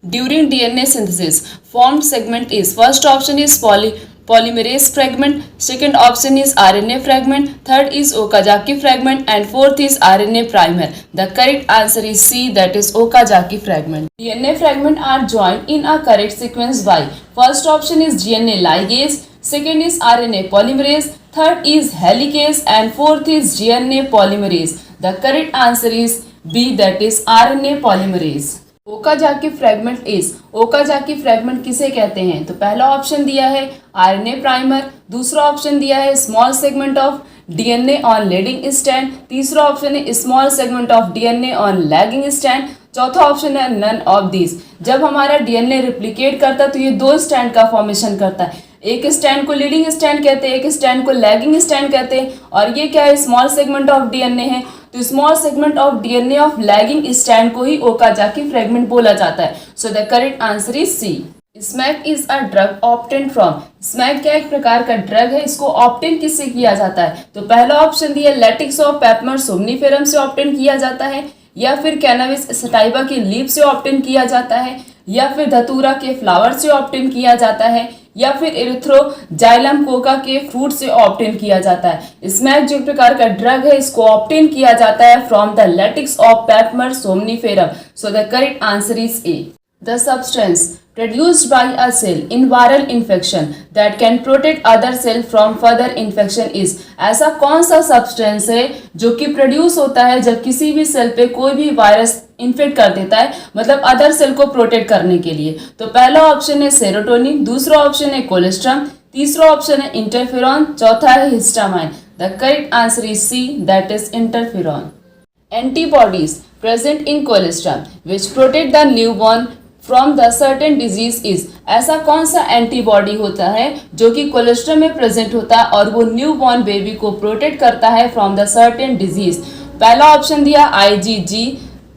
during DNA synthesis. Formed segment is first option is polymerase fragment, second option is RNA fragment, third is Okazaki fragment, and fourth is RNA primer. The correct answer is C, that is Okazaki fragment. DNA fragment are joined in a correct sequence by first option is DNA ligase, second is RNA polymerase, third is helicase, and fourth is DNA polymerase. The correct answer is B, that is RNA polymerase. Okazaki fragment is, Okazaki fragment किसे कहते हैं? तो पहला option दिया है RNA primer, दूसरा option दिया है small segment of DNA on leading strand, तीसरा ऑप्शन है small segment of DNA on lagging strand, चौथा ऑप्शन है नन ऑफ दिस। जब हमारा डीएनए रिप्लिकेट करता है तो ये दो स्ट्रैंड का फॉर्मेशन करता है, एक स्ट्रैंड को लीडिंग स्ट्रैंड कहते हैं, एक स्ट्रैंड को लैगिंग स्ट्रैंड कहते हैं, और ये क्या है? स्मॉल सेगमेंट ऑफ डीएनए है, तो small segment of DNA of lagging strand को ही ओकाजाकी फ्रैगमेंट बोला जाता है। So the correct answer is C. Smack is a drug obtain from, smack क्या एक प्रकार का ड्रग है, इसको ऑब्टेन किससे किया जाता है? तो पहला ऑप्शन दिया लेटिक्स ऑफ पेपमर सोमनीफेरम से ऑब्टेन किया जाता है, या फिर कैनाबिस सटाइवा के लीफ से ऑब्टेन किया जाता है, या फिर धतूरा के फ्लावर से ऑब्टेन किया जाता है, या फिर एरिथ्रोजाइलम कोका के फ्रूट से ऑब्टेन किया जाता है। स्मैक जो एक प्रकार का ड्रग है, इसको ऑब्टेन किया जाता है from the latex of Papaver somniferum. So the correct answer is A. The substance produced by a cell in viral infection that can protect other cell from further infection is, ऐसा कौन सा substance है जो कि produce होता है जब किसी भी सेल पे कोई भी वायरस इन्फेक्ट कर देता है, मतलब अदर सेल को प्रोटेक्ट करने के लिए? तो पहला ऑप्शन है सेरोटोनिन, दूसरा ऑप्शन है कोलेस्ट्रम, तीसरा ऑप्शन है इंटरफेरॉन, चौथा है histamine. The correct answer is C, that is interferon. Antibodies present in colostrum which protect the newborn from the certain disease is, ऐसा कौन सा एंटीबॉडी होता है जो कि कोलेस्ट्रम में प्रेजेंट होता है और वो न्यू बॉर्न बेबी को प्रोटेक्ट करता है फ्रॉम द सर्टेन डिजीज? पहला ऑप्शन दिया आईजीजी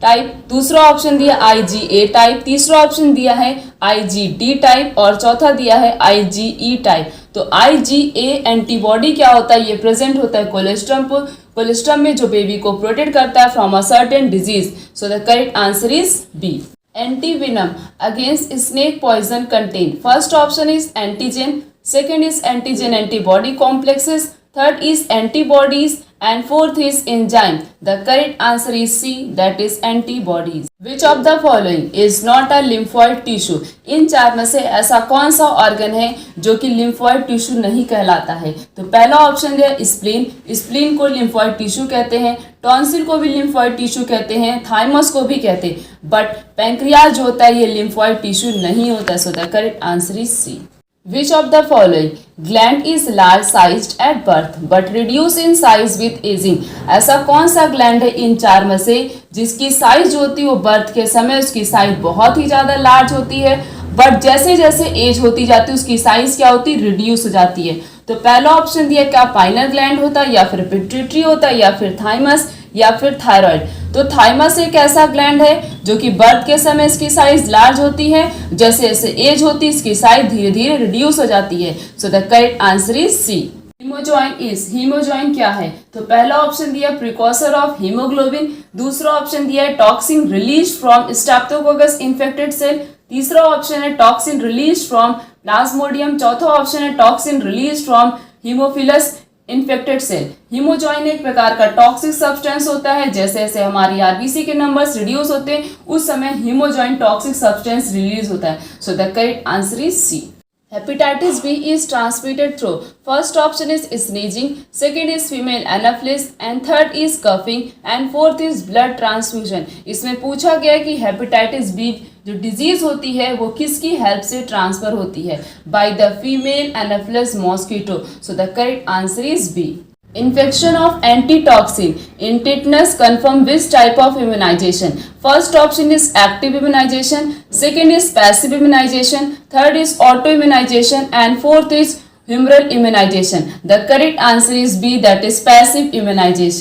टाइप, दूसरा ऑप्शन दिया आईजीए टाइप, तीसरा ऑप्शन दिया है आईजीडी टाइप, और चौथा दिया है आईजीई टाइप। तो आईजीए एंटीबॉडी क्या होता है? ये प्रेजेंट होता है कोलेस्ट्रम में जो बेबी को प्रोटेक्ट करता है from a certain disease. So the correct answer is B. Antivenom against snake poison contain, first option is antigen, second is antigen antibody complexes, third is antibodies, and fourth is enzyme. The correct answer is C, that is antibodies. Which of the following is not a lymphoid tissue? इन चार में से ऐसा कौन सा organ है जो कि lymphoid tissue नहीं कहलाता है? तो पहला ऑप्शन है स्प्लीन, स्प्लीन को लिम्फॉइड टिश्यू कहते हैं, टॉन्सिल को भी लिम्फॉइड टिश्यू कहते हैं, थाइमस को भी कहते हैं, बट पैंक्रियाज जो होता है ये लिम्फॉइड टिश्यू नहीं होता। So the correct answer is C. Which of the following gland is large sized at birth but reduce in size with aging? ऐसा कौन सा ग्लैंड है इन चार में से जिसकी साइज जो होती है वो बर्थ के समय उसकी साइज बहुत ही ज्यादा लार्ज होती है, बट जैसे जैसे एज होती जाती है उसकी साइज क्या होती है? रिड्यूस हो जाती है। तो पहला ऑप्शन दिया क्या पाइनल ग्लैंड होता है, या फिर पिट्यूटरी होता है, या फिर थाइमस, या फिर थायराइड? तो थाइमस एक ऐसा ग्लैंड है जो कि बर्थ के समय इसकी साइज लार्ज होती है, जैसे जैसे एज होती है इसकी साइज धीरे धीरे रिड्यूस हो जाती है। So the correct answer is C. Haemozoin is, haemozoin क्या है? तो पहला ऑप्शन दिया प्रिकॉर्सर ऑफ हीमोग्लोबिन, दूसरा ऑप्शन दिया है toxin release from streptococcus infected cell, तीसरा ऑप्शन है टॉक्सिन रिलीज फ्रॉम प्लाज्मोडियम, चौथा ऑप्शन है toxin release from haemophilus infected cell. Haemozoin एक प्रकार का टॉक्सिक सब्सटेंस होता है, जैसे जैसे हमारी आरबीसी के नंबर्स रिड्यूस होते हैं उस समय हीमोजॉइन टॉक्सिक सब्सटेंस रिलीज होता है। So the correct answer is C. Hepatitis B is transmitted through, first option is sneezing, second is female anaphylaxis, and third is coughing, and fourth is blood transfusion. इसमें पूछा गया है कि hepatitis B जो disease होती है वो किसकी हेल्प से ट्रांसफर होती है? By the female anopheles mosquito. So the correct answer is B. Infection of antitoxin in tetanus confirm which type of immunization? First option is active immunization, second is passive immunization, third is autoimmunization, and fourth is humoral immunization. The correct answer is B, that is passive immunization.